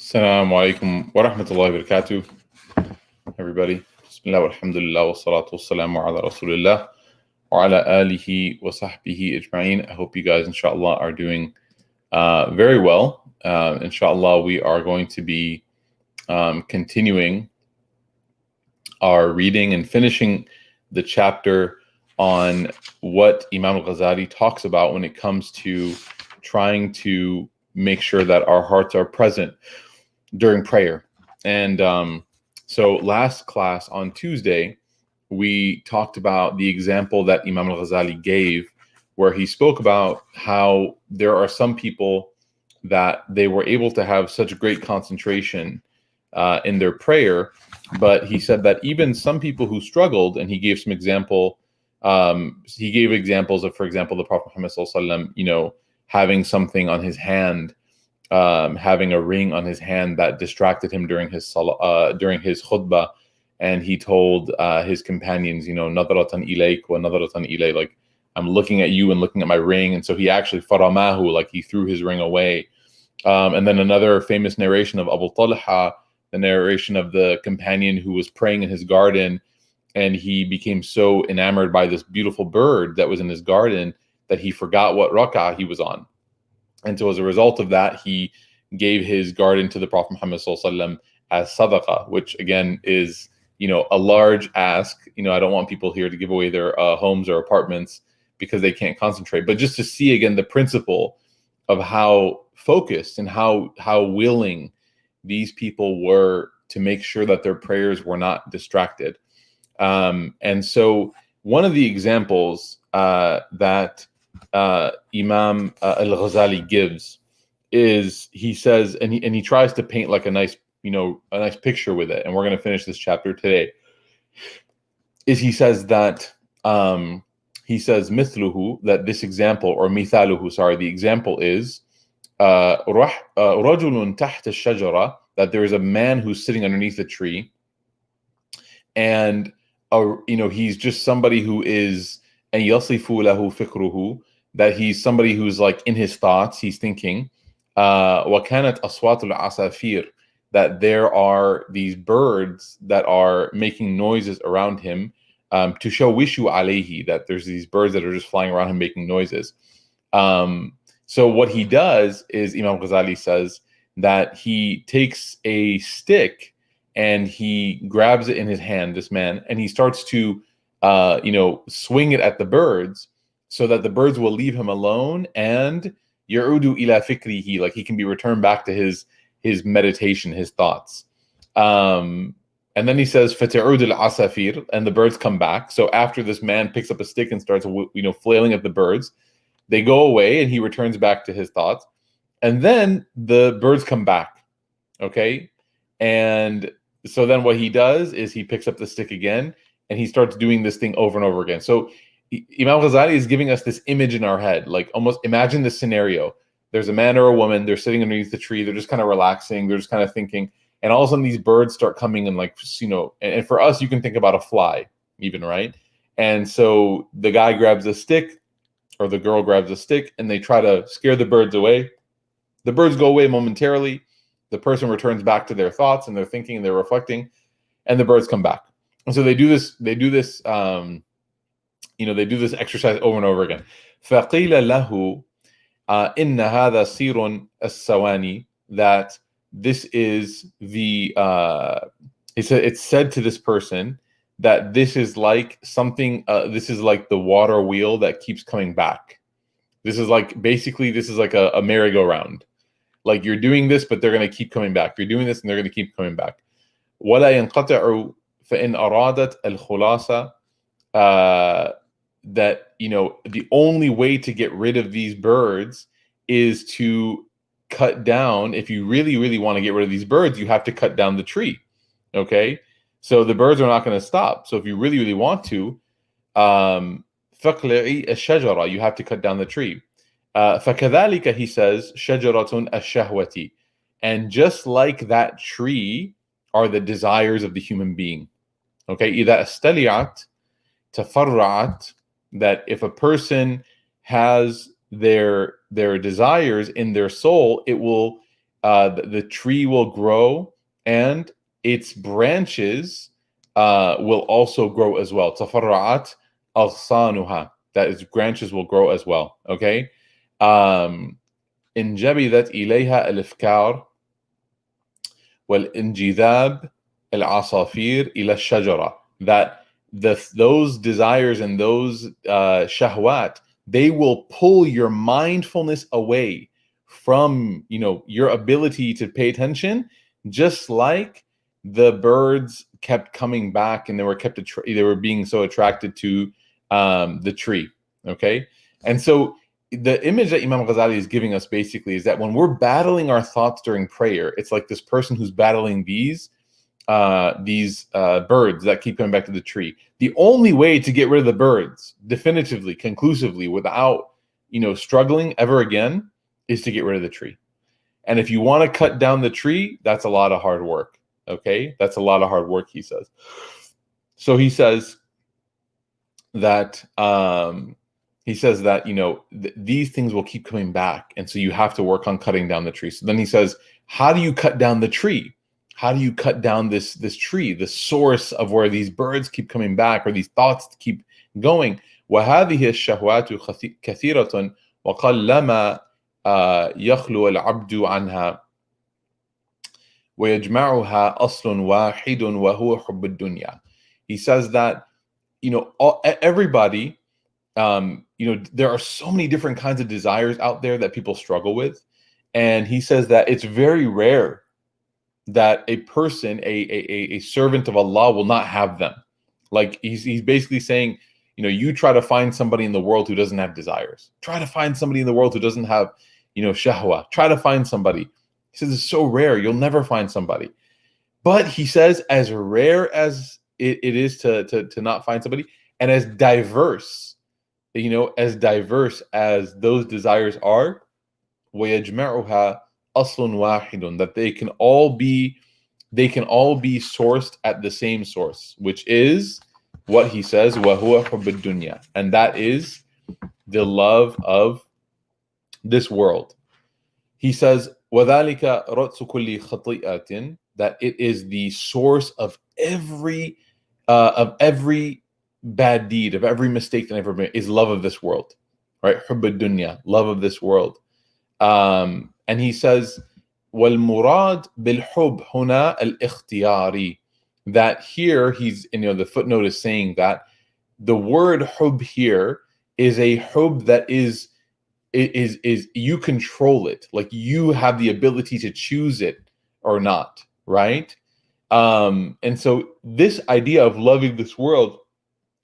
Assalamu alaikum wa rahmatullahi wa barakatuh, everybody. Bismillah walhamdulillah wa salatu wassalamu ala rasulillah wa ala alihi wa sahbihi ajma'in. I hope you guys, inshallah, are doing very well. Inshallah, we are going to be continuing our reading and finishing the chapter on what Imam al-Ghazali talks about when it comes to trying to make sure that our hearts are present during prayer. And so last class on Tuesday, we talked about the example that Imam al-Ghazali gave, where he spoke about how there are some people that they were able to have such great concentration in their prayer, but he said that even some people who struggled, and he gave some example, he gave examples of, for example, the Prophet Muhammad sallallahu alaihi wasallam, having something on his hand, having a ring on his hand that distracted him during his khutbah, and he told his companions, nadratan ilayk wa nadratan ilay, like, I'm looking at you and looking at my ring. And so he actually faramahu, like he threw his ring away. And then another famous narration of Abu Talha, the narration of the companion who was praying in his garden, and he became so enamored by this beautiful bird that was in his garden that he forgot what rak'ah he was on. And so as a result of that, he gave his garden to the Prophet Muhammad sallallahu alaihi wasallam as sadaqah, which again is, a large ask. I don't want people here to give away their homes or apartments because they can't concentrate. But just to see again the principle of how focused and how willing these people were to make sure that their prayers were not distracted. And so one of the examples that Imam al-Ghazali gives is, he says, and he tries to paint like a nice picture with it, and we're going to finish this chapter today, is he says that mithluhu, that this example, or mithaluhu, sorry, the example is rajulun tahta ash-shajara, that there is a man who's sitting underneath a tree, and he's just somebody who is, and yasifu lahu fikruhu, that he's somebody who's like in his thoughts, he's thinking, وَكَانَتْ أَصْوَاتُ الْعَصَافِيرِ, that there are these birds that are making noises around him, to show wishu alayhi, that there's these birds that are just flying around him making noises. So what he does is, Imam Ghazali says that he takes a stick and he grabs it in his hand, this man, and he starts to swing it at the birds, so that the birds will leave him alone, and ya'udu ila fikrihi, like he can be returned back to his meditation, his thoughts. And then he says fata'ud al-asafir, and the birds come back. So after this man picks up a stick and starts flailing at the birds, they go away and he returns back to his thoughts. And then the birds come back. Okay? And so then what he does is he picks up the stick again and he starts doing this thing over and over again. So Imam Ghazali is giving us this image in our head, like almost imagine this scenario. There's a man or a woman, they're sitting underneath the tree, they're just kind of relaxing, they're just kind of thinking, and all of a sudden these birds start coming and and for us, you can think about a fly even, right? And so the guy grabs a stick, or the girl grabs a stick, and they try to scare the birds away. The birds go away momentarily. The person returns back to their thoughts and they're thinking and they're reflecting, and the birds come back. And so they do this exercise over and over again. فَقِيلَ لَهُ إِنَّ هَذَا سِيرٌ السَّوَانِي, that this is it's said to this person that this is like something, this is like the water wheel that keeps coming back. This is like a merry-go-round. Like you're doing this, but they're going to keep coming back. You're doing this, and they're going to keep coming back. وَلَا يَنْقَطِعُ فَإِنْ أَرَادَتْ الْخُلَاصَةِ, that the only way to get rid of these birds is to cut down. If you really, really want to get rid of these birds, you have to cut down the tree. Okay, so the birds are not going to stop. So if you really, really want to, فَقْلِعِ الشَّجَرَةِ, you have to cut down the tree. فَكَذَلِكَ, he says, شَجَرَةٌ الشَّهْوَةِ, and just like that tree are the desires of the human being. Okay, إِذَا أَسْتَلِعَتْ تَفَرَّعَتْ, that if a person has their desires in their soul, it will the tree will grow and its branches will also grow as well. تفرعت أغصانها. That its branches will grow as well. Okay. انجبذت إليها الأفكار والانجذاب العصافير إلى الشجرة. That those desires and those shahwat, they will pull your mindfulness away from, your ability to pay attention, just like the birds kept coming back and they were being so attracted to the tree. Okay. And so the image that Imam Ghazali is giving us basically is that when we're battling our thoughts during prayer, it's like this person who's battling these birds that keep coming back to the tree. The only way to get rid of the birds definitively, conclusively, without struggling ever again, is to get rid of the tree. And if you want to cut down the tree, that's a lot of hard work. Okay, that's a lot of hard work, he says. So he says that these things will keep coming back, and so you have to work on cutting down the tree. So then he says, how do you cut down the tree? How do you cut down this tree, the source of where these birds keep coming back, or these thoughts keep going? وهذه الشهوات كثيرة وقلما يخلو العبد عنها ويجمعها أصل واحد وهو حب الدنيا. He says that everybody, there are so many different kinds of desires out there that people struggle with, and he says that it's very rare that a person, a servant of Allah, will not have them. Like he's basically saying, you try to find somebody in the world who doesn't have desires. Try to find somebody in the world who doesn't have, shahwa. Try to find somebody. He says it's so rare, you'll never find somebody. But he says, as rare as it is to not find somebody, and as diverse, as those desires are, وَيَجْمَعُهَا أَصْلٌ وَاحِدٌ, that they can all be sourced at the same source, which is what he says, وَهُوَ حُبُّ الدُّنْيَا, and that is the love of this world. He says, وَذَلِكَ رَأْسُ كُلِّ خَطِيئَةٍ, that it is the source of every bad deed, of every mistake that ever made, is love of this world, right? حُبُّ الدُّنْيَا, love of this world. And he says, وَالْمُرَادْ بِالْحُبْ هُنَا الْإِخْتِيَارِ, that here he's, the footnote is saying that the word hub here is a hub that is you control it, like you have the ability to choose it or not, right? And so this idea of loving this world,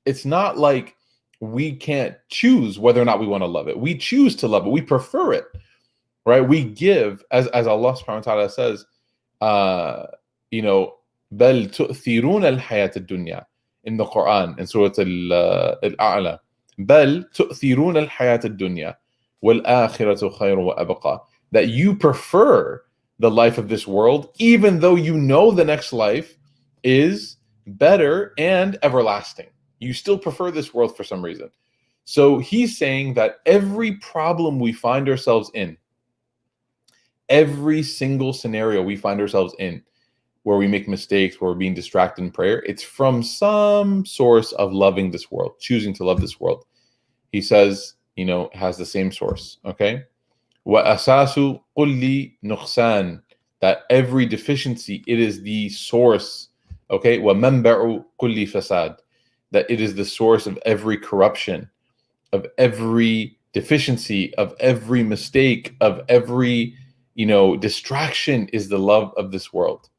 it's not like we can't choose whether or not we want to love it. We choose to love it. We prefer it, right? We give, as Allah subhanahu wa ta'ala says, بل تؤثرون الحياة الدنيا, in the Quran, in Surah al-A'la, بل تؤثرون الحياة الدنيا والآخرة خير وأبقى, that you prefer the life of this world, even though you know the next life is better and everlasting. You still prefer this world for some reason. So he's saying that every problem we find ourselves in, every single scenario we find ourselves in, where we make mistakes, where we're being distracted in prayer, it's from some source of loving this world, choosing to love this world. He says, it has the same source, okay? وَأَسَاسُ كُلِّ نُقْصَانٍ, that every deficiency, it is the source, okay? وَمَنْبَعُ كُلِّ فَسَادٍ, that it is the source of every corruption, of every deficiency, of every mistake, of every, distraction, is the love of this world.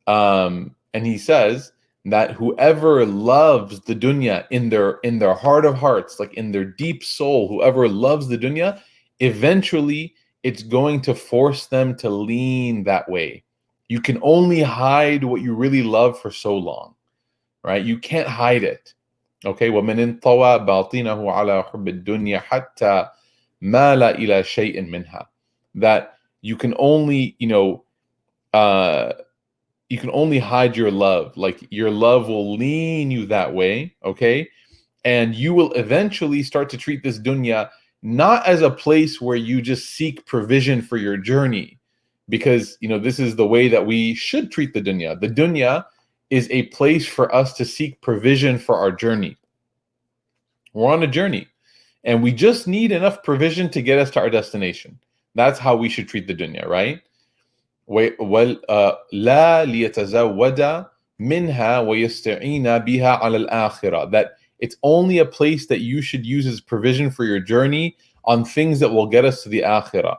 And he says that whoever loves the dunya in their heart of hearts, like in their deep soul, whoever loves the dunya, eventually it's going to force them to lean that way. You can only hide what you really love for so long, right? You can't hide it. Okay, وَمَنْ انطوى باطنه على حب الدنيا حتى مال إلى شيء منها, that you can only, you can only hide your love. Like your love will lean you that way, okay? And you will eventually start to treat this dunya not as a place where you just seek provision for your journey, because this is the way that we should treat the dunya. The dunya is a place for us to seek provision for our journey. We're on a journey, and we just need enough provision to get us to our destination. That's how we should treat the dunya, right? لَا لِيَتَزَوَّدَ مِنْهَا وَيَسْتَعِينَ بِهَا عَلَى الْآخِرَةِ. That it's only a place that you should use as provision for your journey on things that will get us to the akhirah.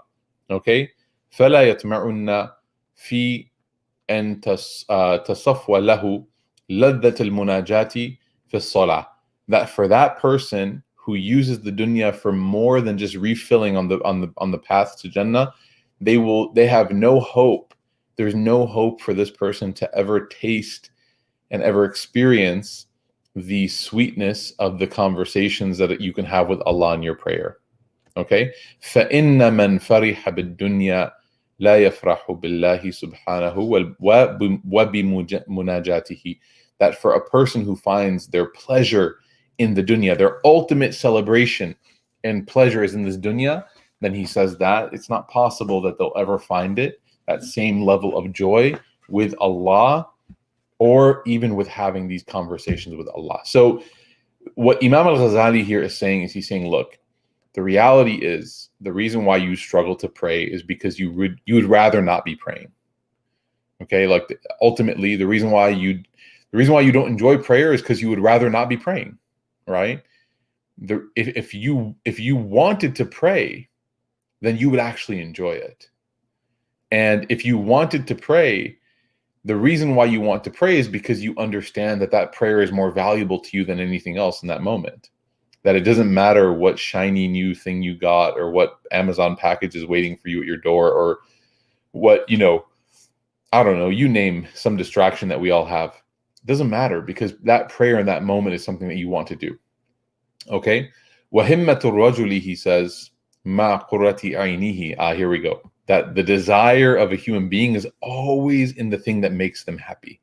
Okay? فَلَا يَتْمَعُنَّ فِي أَن تَصَفْوَ لَهُ لَذَّةَ الْمُنَاجَاةِ فِي الصَّلَاةِ. That for that person who uses the dunya for more than just refilling on the path to Jannah, they have no hope. There's no hope for this person to ever taste and ever experience the sweetness of the conversations that you can have with Allah in your prayer. Okay? فَإِنَّ مَنْ فَرِحَ بِالدُّنْيَا لَا يَفْرَحُ بِاللَّهِ سُبْحَانَهُ وَبِمُنَاجَاتِهِ. That for a person who finds their pleasure in the dunya, their ultimate celebration and pleasure is in this dunya, then he says that it's not possible that they'll ever find it, that same level of joy with Allah, or even with having these conversations with Allah. So what Imam al-Ghazali here is saying is, he's saying, look, the reality is the reason why you struggle to pray is because you would rather not be praying. Okay, like ultimately the reason why you don't enjoy prayer is because you would rather not be praying, right? If you wanted to pray, then you would actually enjoy it. And if you wanted to pray, the reason why you want to pray is because you understand that prayer is more valuable to you than anything else in that moment. That it doesn't matter what shiny new thing you got, or what Amazon package is waiting for you at your door, or what, I don't know, you name some distraction that we all have. It doesn't matter, because that prayer in that moment is something that you want to do. Okay? وَهِمَّةُ الرَّجُلِ, he says, مَا قُرَّةِ عَيْنِهِ. Here we go. That the desire of a human being is always in the thing that makes them happy.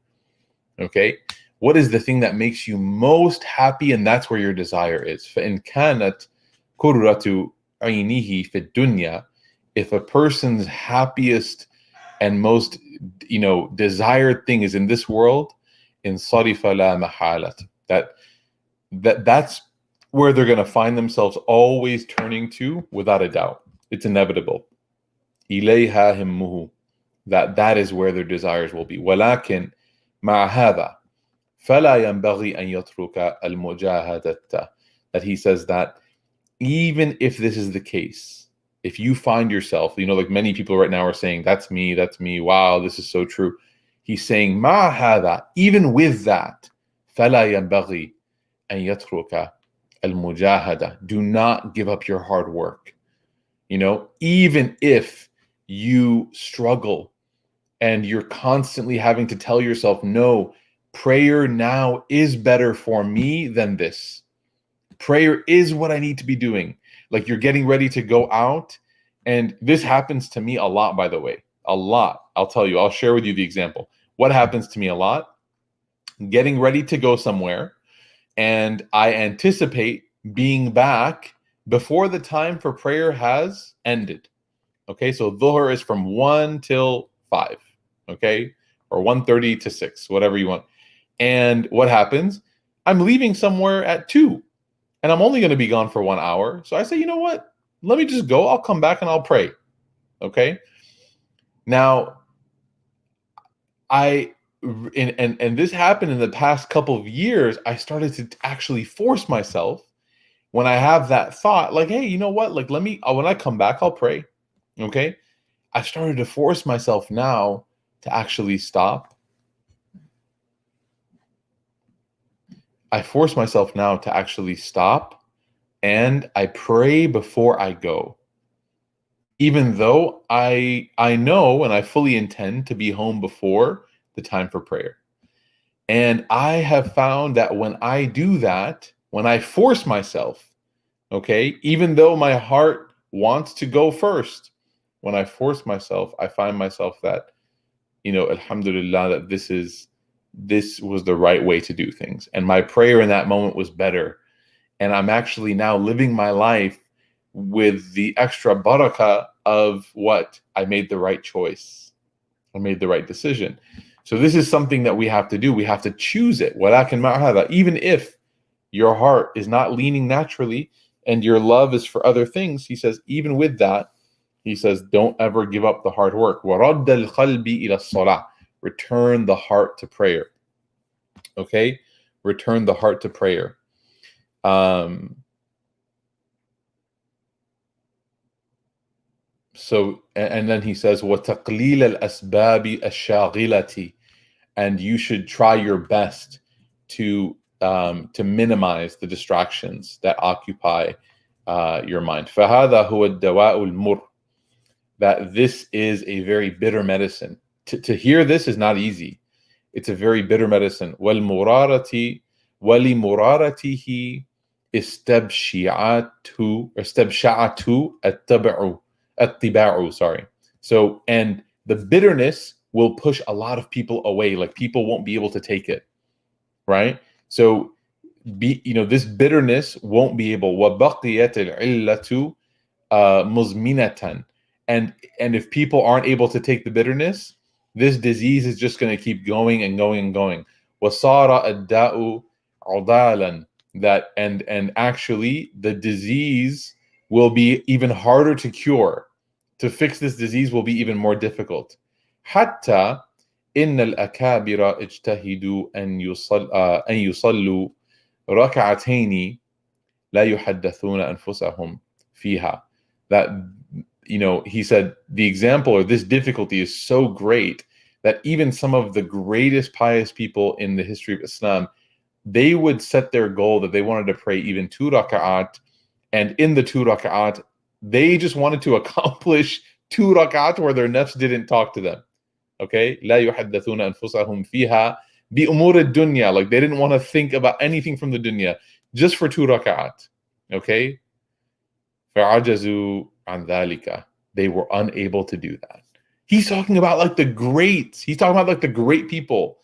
Okay? What is the thing that makes you most happy? And that's where your desire is. فَإِنْ كَانَتْ قُرَّةُ عَيْنِهِ فِي الدُّنْيَا. If a person's happiest and most desired thing is in this world, in صَرِفَ لَا مَحَالَةٍ. That's where they're going to find themselves always turning to, without a doubt. It's inevitable. إِلَيْهَا هِمُّهُ. That is where their desires will be. وَلَكِنْ مَعَ هَذَا فَلَا يَنْبَغِي أَنْ يَتْرُكَ الْمُجَاهَدَةَ. That he says that even if this is the case, if you find yourself, like many people right now are saying, that's me, wow, this is so true. He's saying, مَعَ هَذَا, even with that, فَلَا يَنْبَغِي أَنْ يَتْرُكَ الْمُجَاهَدَةَ. Do not give up your hard work. Even if you struggle and you're constantly having to tell yourself, no, prayer now is better for me than this. Prayer is what I need to be doing. Like you're getting ready to go out. And this happens to me a lot, by the way. A lot. I'll tell you, I'll share with you the example. What happens to me a lot? Getting ready to go somewhere, and I anticipate being back before the time for prayer has ended. Okay, so dhuhr is from 1 till 5. Okay, or 1:30 to 6, whatever you want. And what happens? I'm leaving somewhere at 2, and I'm only going to be gone for 1 hour. So I say, you know what? Let me just go. I'll come back and I'll pray. Okay. Now, and this happened in the past couple of years. I started to actually force myself when I have that thought, like, hey, you know what? Like, when I come back, I'll pray. Okay. I started to force myself now to actually stop. I force myself now to actually stop, and I pray before I go. Even though I know and I fully intend to be home before the time for prayer. And I have found that when I do that, when I force myself, okay, even though my heart wants to go first, when I force myself, I find myself that, alhamdulillah, that this was the right way to do things. And my prayer in that moment was better. And I'm actually now living my life with the extra barakah of what? I made the right choice. I made the right decision. So this is something that we have to do. We have to choose it. وَلَكِنْ مَعَ هَذَا, even if your heart is not leaning naturally and your love is for other things, he says, even with that, he says, don't ever give up the hard work. وَرَدَّ الْقَلْبِ إِلَى الصَّلَاةِ, return the heart to prayer. Okay? Return the heart to prayer. So, and then he says, وَتَقْلِيلَ الْأَسْبَابِ الشَّاغِلَةِ, and you should try your best to minimize the distractions that occupy your mind. فَهَذَا هُوَ الدَّوَاءُ الْمُرْ, that this is a very bitter medicine. To hear this is not easy. It's a very bitter medicine. وَالْمُرَارَةِ وَلِمُرَارَتِهِ استبشعت الطباع, sorry. So, and the bitterness will push a lot of people away. Like, people won't be able to take it, right? So, this bitterness won't be able. وَبَقِيَتِ الْعِلَّةُ مُزْمِنَةً, and if people aren't able to take the bitterness, this disease is just going to keep going and going and going. وَصَارَ الدَّاءُ عُضَالًا, that and actually the disease will be even harder to cure. To fix this disease will be even more difficult. حتى إن الأكابر اجتهدوا أن يصلوا ركعتين لا يحدثون أنفسهم فيها. That, he said the example, or this difficulty, is so great that even some of the greatest pious people in the history of Islam, they would set their goal that they wanted to pray even 2 raka'at, and in the 2 raka'at, they just wanted to accomplish 2 raka'at where their nafs didn't talk to them. Okay? لا يحدثون أنفسهم فيها بأمور الدنيا. Like, they didn't want to think about anything from the dunya, just for 2 raka'at. Okay? فَعَجَزُوا عَنْ ذَلِكَ. They were unable to do that. He's talking about like the greats. He's talking about like the great people.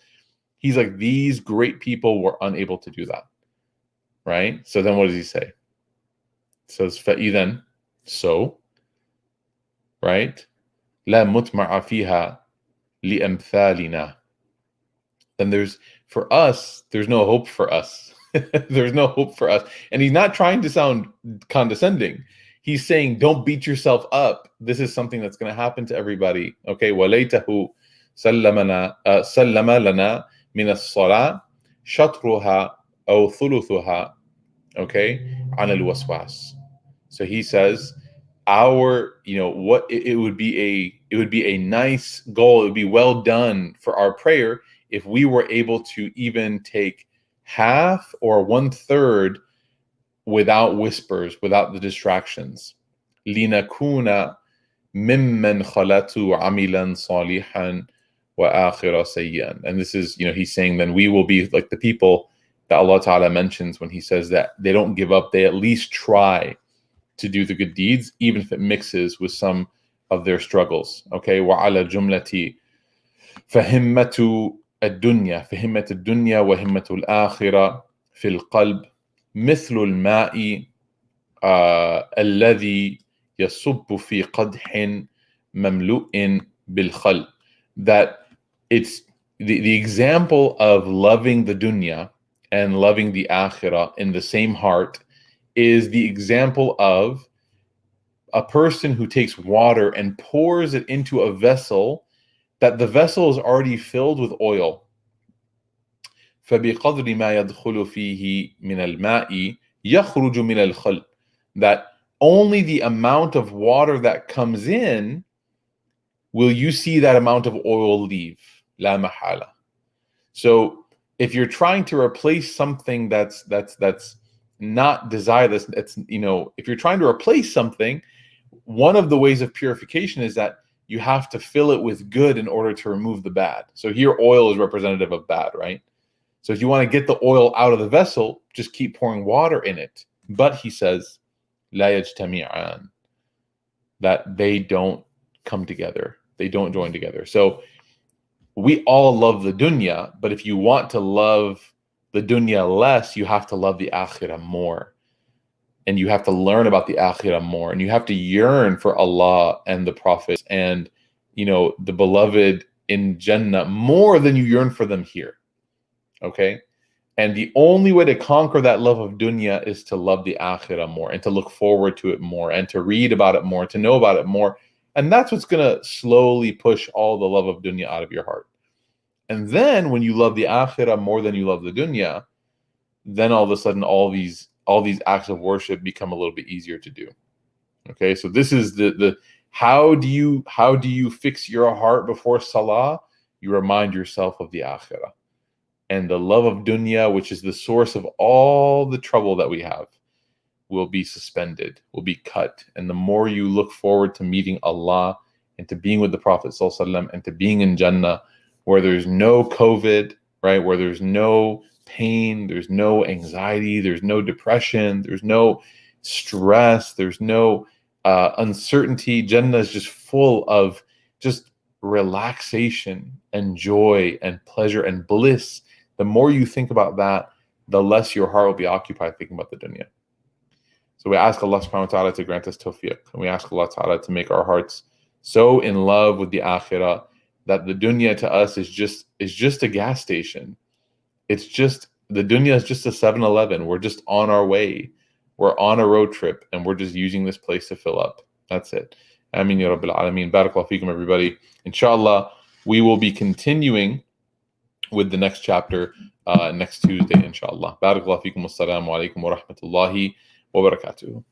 He's like, these great people were unable to do that. Right? So then what does he say? It says, فَإِذًا, so, right? لَا مُتْمَعَ فِيهَا لِأَمْثَالِنَا. Then there's no hope for us. There's no hope for us. And he's not trying to sound condescending. He's saying, don't beat yourself up. This is something that's going to happen to everybody. Okay? وَلَيْتَهُ سَلَّمَ لَنَا مِنَ الصَّلَاةِ شَطْرُهَا أَوْ ثُلُثُهَا. Okay? عَنَ الْوَسْوَاسِ. So he says, it would be a nice goal. It would be well done for our prayer if we were able to even take half or 1/3 without whispers, without the distractions. لِنَكُونَ مِمَّنْ خَلَتُوا عَمِلًا صَالِحًا وَآخِرَ سَيِّئًا. And this is, he's saying then we will be like the people that Allah Ta'ala mentions when he says that they don't give up. They at least try to do the good deeds, even if it mixes with some of their struggles. Okay? وَعَلَى جُمْلَةِ فَهِمَّةُ الدُّنْيَا وَهِمَّةُ الْآخِرَةِ فِي الْقَلْبِ مثل الماء الذي يصب في قدح مملوء بالخل. That it's the example of loving the dunya and loving the akhirah in the same heart is the example of a person who takes water and pours it into a vessel that the vessel is already filled with oil. فَبِقَدْرِ مَا يَدْخُلُ فِيهِ مِنَ الْمَاءِ يَخْرُجُ مِنَ الْخَلْ. That only the amount of water that comes in will you see that amount of oil leave. La mahala. So if you're trying to replace something that's not desireless, if you're trying to replace something, one of the ways of purification is that you have to fill it with good in order to remove the bad. So here oil is representative of bad, right? So if you want to get the oil out of the vessel, just keep pouring water in it. But he says, لا يجتمعان, that they don't come together. They don't join together. So we all love the dunya, but if you want to love the dunya less, you have to love the akhirah more. and you have to learn about the akhirah more, and you have to yearn for Allah and the prophets and, you know, the beloved in Jannah more than you yearn for them here. Okay? And the only way to conquer that love of dunya is to love the akhirah more and to look forward to it more and to read about it more, to know about it more. And that's what's going to slowly push all the love of dunya out of your heart. And then when you love the akhirah more than you love the dunya, then all of a sudden all these acts of worship become a little bit easier to do. Okay, so this is the how do you fix your heart before salah? You remind yourself of the akhirah. And the love of dunya, which is the source of all the trouble that we have, will be suspended, will be cut. And the more you look forward to meeting Allah and to being with the Prophet ﷺ and to being in Jannah, where there's no COVID, right? Where there's no pain, there's no anxiety, there's no depression, there's no stress, there's no uncertainty. Jannah is just full of just relaxation and joy and pleasure and bliss. The more you think about that, the less your heart will be occupied thinking about the dunya. So we ask Allah subhanahu wa ta'ala to grant us tawfiq. And we ask Allah ta'ala to make our hearts so in love with the akhirah that the dunya to us is just a gas station. It's just, the dunya is just a 7-Eleven. We're just on our way. We're on a road trip and we're just using this place to fill up. That's it. Ameen ya Rabbil Alameen. Barakallahu feekum, everybody. Inshallah, we will be continuing with the next chapter next Tuesday, inshallah. Barakallahu feekum. Wassalamu alaikum wa rahmatullahi wa barakatuh.